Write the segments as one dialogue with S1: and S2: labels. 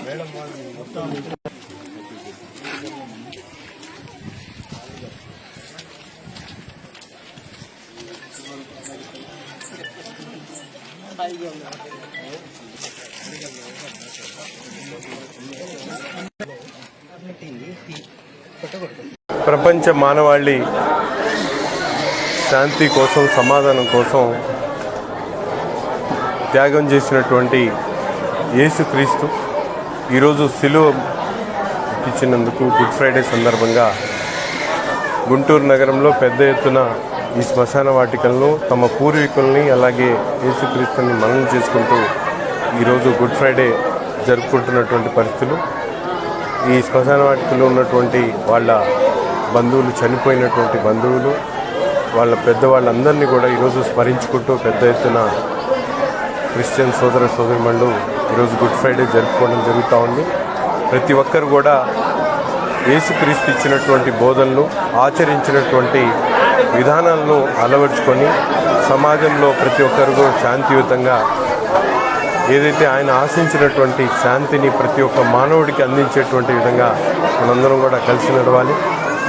S1: Madam మొత్తం ప్రపంచ మానవాళి శాంతి కోసం, సమాధానం కోసం త్యాగం చేసినటువంటి యేసుక్రీస్తు ఈరోజు సిలువ ఇచ్చినందుకు గుడ్ ఫ్రైడే సందర్భంగా గుంటూరు నగరంలో పెద్ద ఎత్తున ఈ శ్మశాన వాటికలను తమ పూర్వీకుల్ని అలాగే యేసుక్రీస్తుని మననం చేసుకుంటూ ఈరోజు గుడ్ ఫ్రైడే జరుపుకుంటున్నటువంటి పరిస్థితులు. ఈ శ్మశాన వాటికలో ఉన్నటువంటి వాళ్ళ బంధువులు, చనిపోయినటువంటి బంధువులు, వాళ్ళ పెద్దవాళ్ళందరినీ కూడా ఈరోజు స్మరించుకుంటూ పెద్ద ఎత్తున క్రిస్టియన్ సోదర సోదరిమణులు ఈరోజు గుడ్ ఫ్రైడే జరుపుకోవడం జరుగుతూ ఉంది. ప్రతి ఒక్కరు కూడా యేసుక్రీస్తు ఇచ్చినటువంటి బోధనలు, ఆచరించినటువంటి విధానాలను అలవర్చుకొని సమాజంలో ప్రతి ఒక్కరు శాంతియుతంగా ఏదైతే ఆయన ఆశించినటువంటి శాంతిని ప్రతి ఒక్క మానవుడికి అందించేటువంటి విధంగా మనందరం కూడా కలిసి నడవాలి.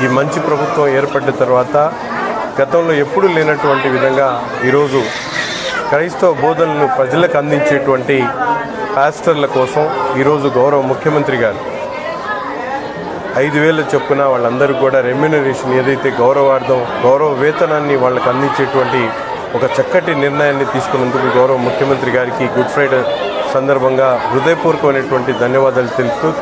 S1: ఈ మంచి ప్రభుత్వం ఏర్పడ్డ తర్వాత గతంలో ఎప్పుడూ లేనటువంటి విధంగా ఈరోజు క్రైస్తవ బోధనలను ప్రజలకు అందించేటువంటి పాస్టర్ల కోసం ఈరోజు గౌరవ ముఖ్యమంత్రి గారు 5,000 చొప్పున వాళ్ళందరికీ కూడా రెమ్యునరేషన్ ఏదైతే గౌరవ వేతనాన్ని వాళ్ళకి అందించేటువంటి ఒక చక్కటి నిర్ణయాన్ని తీసుకున్నందుకు గౌరవ ముఖ్యమంత్రి గారికి గుడ్ ఫ్రైడే సందర్భంగా హృదయపూర్వకమైనటువంటి ధన్యవాదాలు తెలుపుతూ